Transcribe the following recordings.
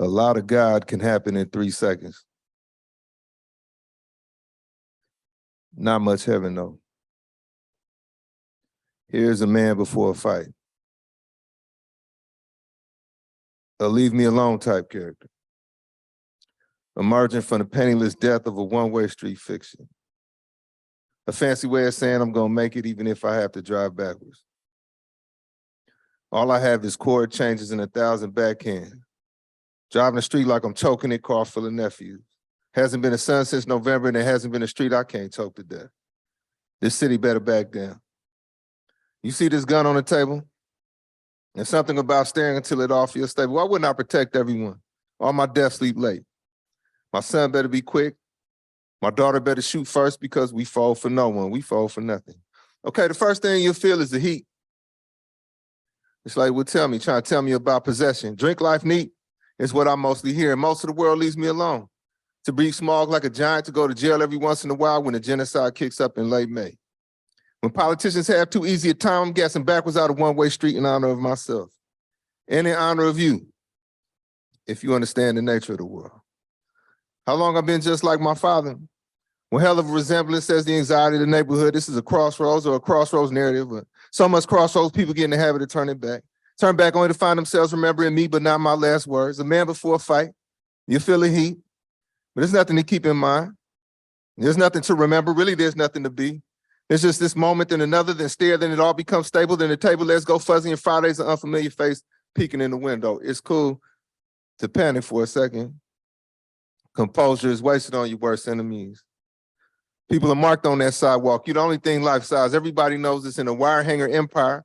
A lot of God can happen in 3 seconds. Not much heaven, though. Here's a man before a fight. A leave me alone type character. Emerging from the penniless death of a one-way street fiction. A fancy way of saying I'm gonna make it even if I have to drive backwards. All I have is chord changes and 1,000 backhands. Driving the street like I'm choking it, car full of nephews. Hasn't been a sun since November and there hasn't been a street I can't choke to death. This city better back down. You see this gun on the table? There's something about staring until it all feels stable. Why wouldn't I protect everyone? All my death sleep late. My son better be quick. My daughter better shoot first because we fall for no one. We fall for nothing. Okay, the first thing you'll feel is the heat. It's like, well, trying to tell me about possession. Drink life neat is what I mostly hear. And most of the world leaves me alone. To breathe smog like a giant, to go to jail every once in a while when the genocide kicks up in late May. When politicians have too easy a time, I'm gassing backwards out of one-way street in honor of myself. And in honor of you, if you understand the nature of the world. How long I've been just like my father? Well, hell of a resemblance, says the anxiety of the neighborhood. This is a crossroads or a crossroads narrative, but so much crossroads, people get in the habit of turning back. Turn back only to find themselves remembering me, but not my last words. A man before a fight, you feel the heat, but there's nothing to keep in mind. There's nothing to remember, really there's nothing to be. There's just this moment, then another, then stare, then it all becomes stable, then the table lets go fuzzy, and Friday's an unfamiliar face peeking in the window. It's cool to panic for a second. Composure is wasted on your worst enemies. People are marked on that sidewalk. You're the only thing life-size. Everybody knows this in a wire hanger empire.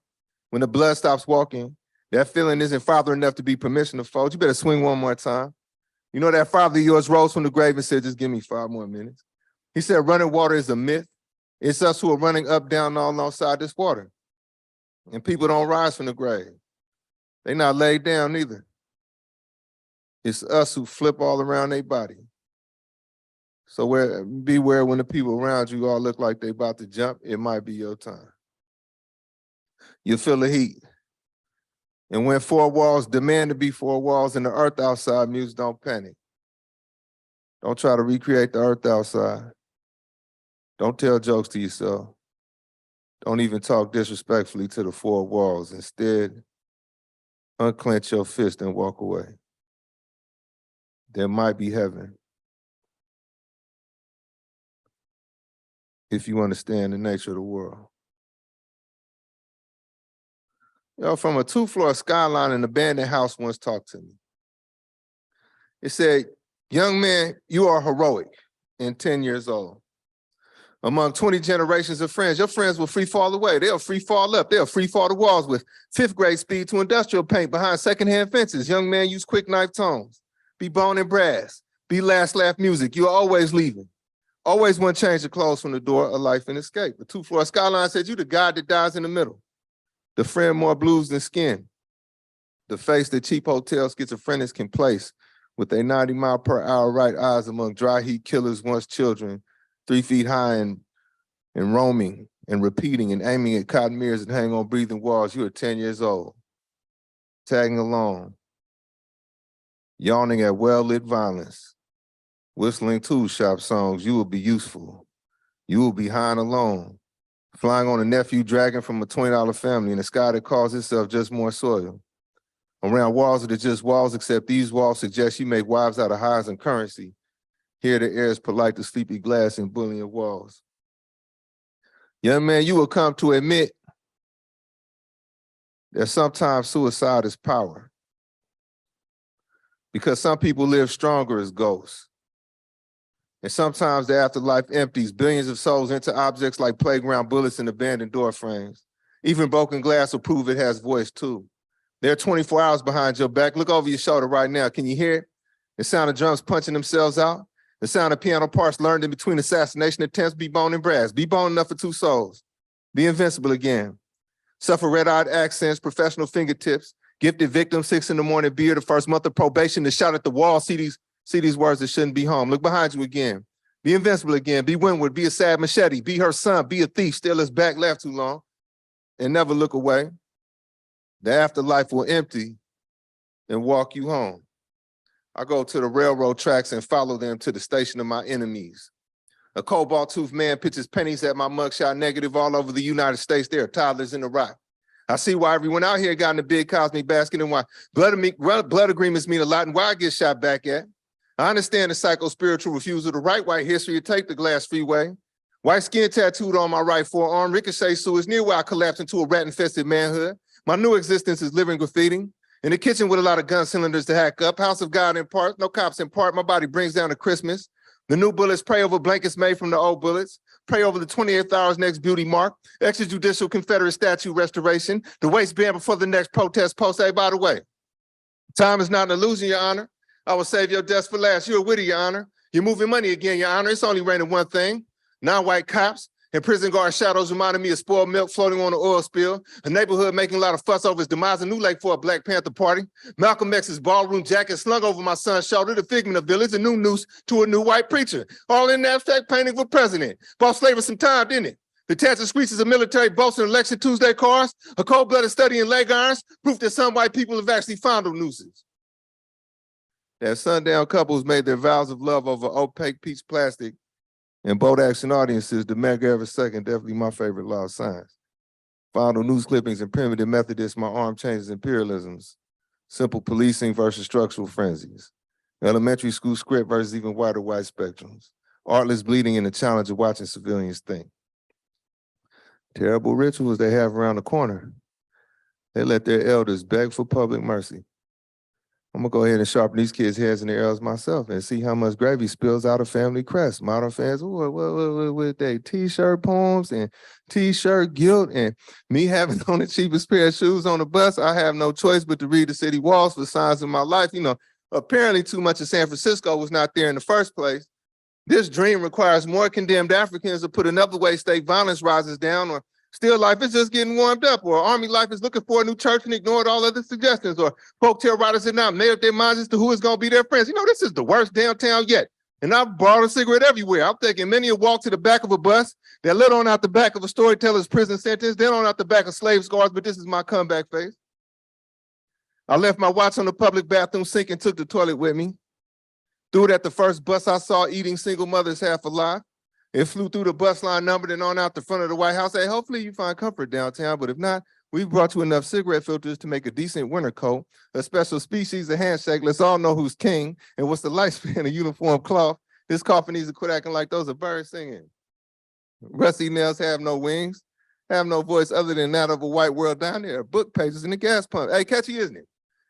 When the blood stops walking, that feeling isn't father enough to be permission to fold. You better swing one more time. You know that father of yours rose from the grave and said, just give me 5 more minutes. He said running water is a myth. It's us who are running up, down, all alongside this water. And people don't rise from the grave. They're not laid down either. It's us who flip all around their body. So beware when the people around you all look like they're about to jump, it might be your time. You feel the heat. And when 4 walls demand to be 4 walls and the earth outside moves, don't panic. Don't try to recreate the earth outside. Don't tell jokes to yourself. Don't even talk disrespectfully to the 4 walls. Instead, unclench your fist and walk away. There might be heaven if you understand the nature of the world. From a 2-floor skyline, an abandoned house once talked to me. It said, young man, you are heroic and 10 years old. Among 20 generations of friends, your friends will free fall away. They'll free fall up. They'll free fall the walls with 5th grade speed to industrial paint behind secondhand fences. Young man, use quick knife tones. Be bone and brass. Be last laugh music. You're always leaving. Always want to change the clothes from the door of life and escape. The 2-floor skyline said, you the guy that dies in the middle. The friend more blues than skin. The face that cheap hotel schizophrenics can place with their 90-mile-per-hour right eyes among dry heat killers once children, 3 feet high and roaming and repeating and aiming at cotton mirrors and hanging on breathing walls. You are 10 years old, tagging along, yawning at well-lit violence, whistling tool shop songs. You will be useful. You will be high and alone, flying on a nephew dragon from a $20 family in a sky that calls itself just more soil. Around walls that are just walls, except these walls suggest you make wives out of highs and currency. Here the air is polite to sleepy glass and bullying walls. Young man, you will come to admit that sometimes suicide is power. Because some people live stronger as ghosts. And sometimes the afterlife empties billions of souls into objects like playground bullets and abandoned door frames. Even broken glass will prove it has voice too. There are 24 hours behind your back. Look over your shoulder right now. Can you hear it? The sound of drums punching themselves out. The sound of piano parts learned in between assassination attempts. Be bone and brass. Be bone enough for 2 souls. Be invincible again. Suffer red-eyed accents, professional fingertips. Gifted victim, 6 in the morning beer, the first month of probation, to shout at the wall. See these words that shouldn't be home. Look behind you again. Be invincible again. Be windward. Be a sad machete. Be her son. Be a thief. Steal his back. Laugh too long. And never look away. The afterlife will empty and walk you home. I go to the railroad tracks and follow them to the station of my enemies. A cobalt-toothed man pitches pennies at my mugshot negative all over the United States. There are toddlers in the rock. I see why everyone out here got in the big cosmic basket and why blood agreements mean a lot and why I get shot back at. I understand the psycho-spiritual refusal to write white history to take the glass freeway. White skin tattooed on my right forearm, ricochet sewage near where I collapsed into a rat-infested manhood. My new existence is living graffiti. In the kitchen with a lot of gun cylinders to hack up. House of God in part, no cops in part. My body brings down to Christmas. The new bullets pray over blankets made from the old bullets. Pray over the 28th hour's next beauty mark. Extrajudicial Confederate statue restoration. The waistband before the next protest post. Hey, by the way, time is not an illusion, Your Honor. I will save your deaths for last. You're witty, Your Honor. You're moving money again, Your Honor. It's only raining one thing. Non-white cops and prison guard shadows reminded me of spoiled milk floating on an oil spill. A neighborhood making a lot of fuss over his demise. A new lake for a Black Panther party. Malcolm X's ballroom jacket slung over my son's shoulder. The figment of village. A new noose to a new white preacher. All in the abstract painting for president. Bought slavers some time, didn't it? The tattered screeches of military boats and election Tuesday cars. A cold-blooded study in leg irons. Proof that some white people have actually fondled nooses. That sundown couples made their vows of love over opaque peach plastic and bold action audiences. The mega every second, definitely my favorite law of science. Fondle news clippings and primitive Methodists, my arm changes imperialisms. Simple policing versus structural frenzies. Elementary school script versus even wider white spectrums. Artless bleeding and the challenge of watching civilians think. Terrible rituals they have around the corner. They let their elders beg for public mercy. I'm gonna go ahead and sharpen these kids' heads and their arrows myself and see how much gravy spills out of family crest. Modern fans, with their t-shirt poems and t-shirt guilt and me having on the cheapest pair of shoes on the bus, I have no choice but to read the city walls for signs of my life. You know, apparently too much of San Francisco was not there in the first place. This dream requires more condemned Africans, to put another way, state violence rises down, or still life is just getting warmed up, or army life is looking for a new church and ignored all other suggestions, or folktale writers have not made up their minds as to who is going to be their friends. You know, this is the worst downtown yet. And I've bought a cigarette everywhere. I'm thinking many a walk to the back of a bus that lit on out the back of a storyteller's prison sentence, then on out the back of slave scars, but this is my comeback phase. I left my watch on the public bathroom sink and took the toilet with me. Threw it at the first bus I saw eating single mothers half alive. It flew through the bus line numbered and on out the front of the White House. Hey, hopefully you find comfort downtown, but if not, we've brought you enough cigarette filters to make a decent winter coat, a special species of handshake. Let's all know who's king and what's the lifespan of uniform cloth. This coffin needs to quit acting like those are birds singing. Rusty nails have no wings, have no voice other than that of a white world down there. Book pages in the gas pump. Hey, catchy, isn't it?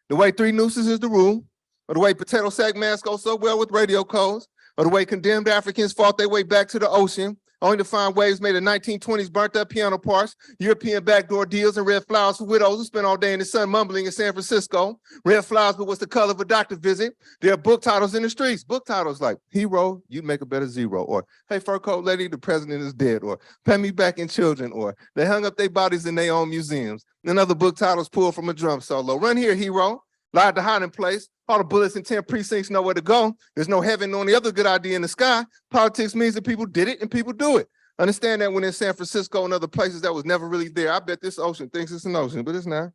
The way 3 nooses is the rule, or the way potato sack masks go so well with radio codes, or the way condemned Africans fought their way back to the ocean, only to find waves made of 1920s burnt up piano parts, European backdoor deals, and red flowers for widows who spent all day in the sun mumbling in San Francisco. Red flowers, but what's the color of a doctor visit? There are book titles in the streets. Book titles like, Hero, You'd Make a Better Zero, or Hey, Fur Coat Lady, The President is Dead, or Pay Me Back in Children, or They Hung Up Their Bodies in Their Own Museums. And other book titles pulled from a drum solo. Run here, hero. Lied to hiding place. All the bullets in 10 precincts know where to go. There's no heaven on the other good idea in the sky. Politics means that people did it and people do it. Understand that when in San Francisco and other places that was never really there. I bet this ocean thinks it's an ocean, but it's not.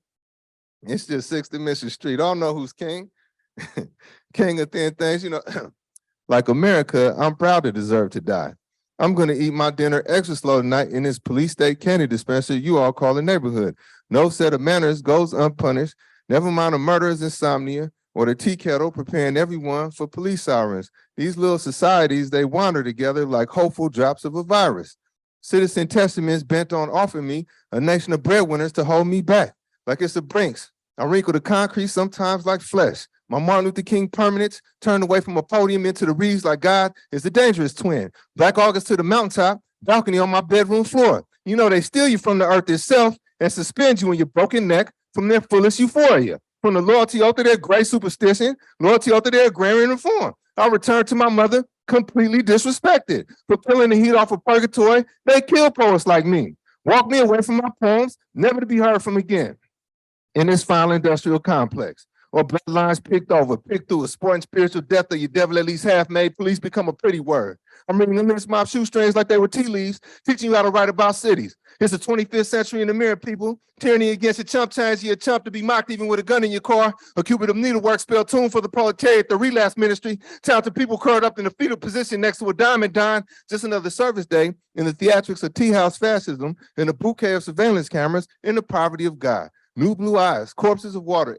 It's just 6th Dimension Street. I don't know who's king. King of thin things, you know. Like America, I'm proud to deserve to die. I'm gonna eat my dinner extra slow tonight in this police state candy dispenser you all call a neighborhood. No set of manners goes unpunished. Never mind a murderer's insomnia or the tea kettle preparing everyone for police sirens. These little societies, they wander together like hopeful drops of a virus. Citizen testaments bent on offering me a nation of breadwinners to hold me back, like it's a Brinks. I wrinkle the concrete sometimes like flesh. My Martin Luther King permanence turned away from a podium into the reeds like God is the dangerous twin. Black August to the mountaintop, balcony on my bedroom floor. You know they steal you from the earth itself and suspend you in your broken neck from their foolish euphoria, from the loyalty oath to their gray superstition, loyalty oath to their agrarian reform. I returned to my mother completely disrespected. For pulling the heat off of purgatory, they kill poets like me. Walk me away from my poems, never to be heard from again. In this final industrial complex, or bloodlines picked over, picked through a sport and spiritual death of your devil at least half made, police become a pretty word. I'm reading the lyrics mob shoestrings like they were tea leaves, teaching you how to write about cities. It's the 25th century in the mirror, people. Tyranny against your chump change you a chump to be mocked even with a gun in your car. A cupid of needlework spelled tune for the proletariat, the relapse ministry. Talented people curled up in the fetal position next to a diamond dime. Just another service day in the theatrics of tea house fascism, in the bouquet of surveillance cameras, in the poverty of God. New blue eyes, corpses of water,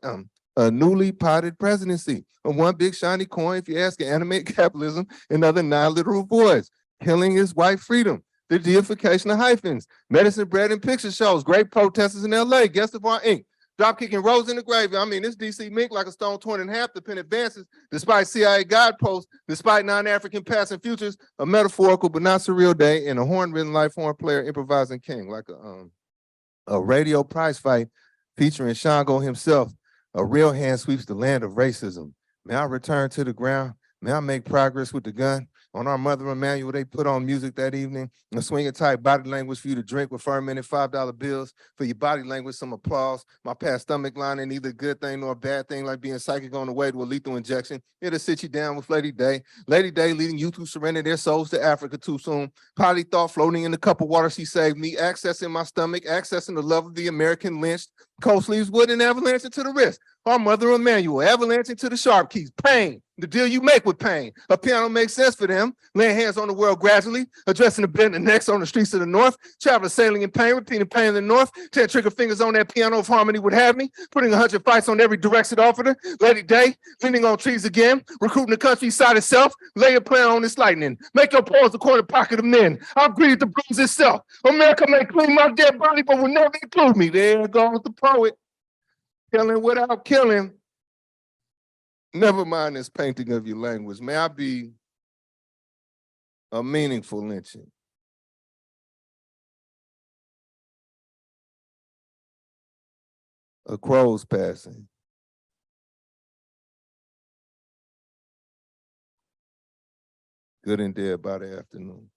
a newly potted presidency, a one big shiny coin if you ask animate capitalism, and other non-literal voids. Killing is white freedom, the deification of hyphens, medicine bread and picture shows, great protesters in LA, guest of our ink, drop kicking rows in the grave. I mean, this DC mink like a stone torn in half, the pen advances, despite CIA guideposts, despite non-African past and futures, a metaphorical but not surreal day, and a horn-ridden life horn player improvising king, like a radio prize fight featuring Shango himself. A real hand sweeps the land of racism. May I return to the ground? May I make progress with the gun? On our Mother Emanuel, they put on music that evening, a swinging tight body language for you to drink with fermented $5 bills. For your body language, some applause. My past stomach line ain't neither a good thing nor a bad thing, like being psychic on the way to a lethal injection. It'll sit you down with Lady Day. Lady Day leading you to surrender their souls to Africa too soon. Potty thought floating in the cup of water she saved me, accessing my stomach, accessing the love of the American lynched. Cold sleeves wood and avalanche into the wrist. Our Mother Emanuel, avalanche into the sharp keys. Pain, the deal you make with pain. A piano makes sense for them. Laying hands on the world gradually, addressing the bent and necks on the streets of the north. Travelers sailing in pain, repeating pain in the north. 10 trigger fingers on that piano if harmony would have me. Putting 100 fights on every direction offered her. Lady Day, leaning on trees again. Recruiting the countryside itself. Lay a plan on this lightning. Make your paws the corner pocket of men. I'll breathe the bruise itself. America may clean my dead body, but will never include me. There goes the poet. Killing without killing. Never mind this painting of your language. May I be a meaningful lynching. A crow's passing. Good and dead by the afternoon.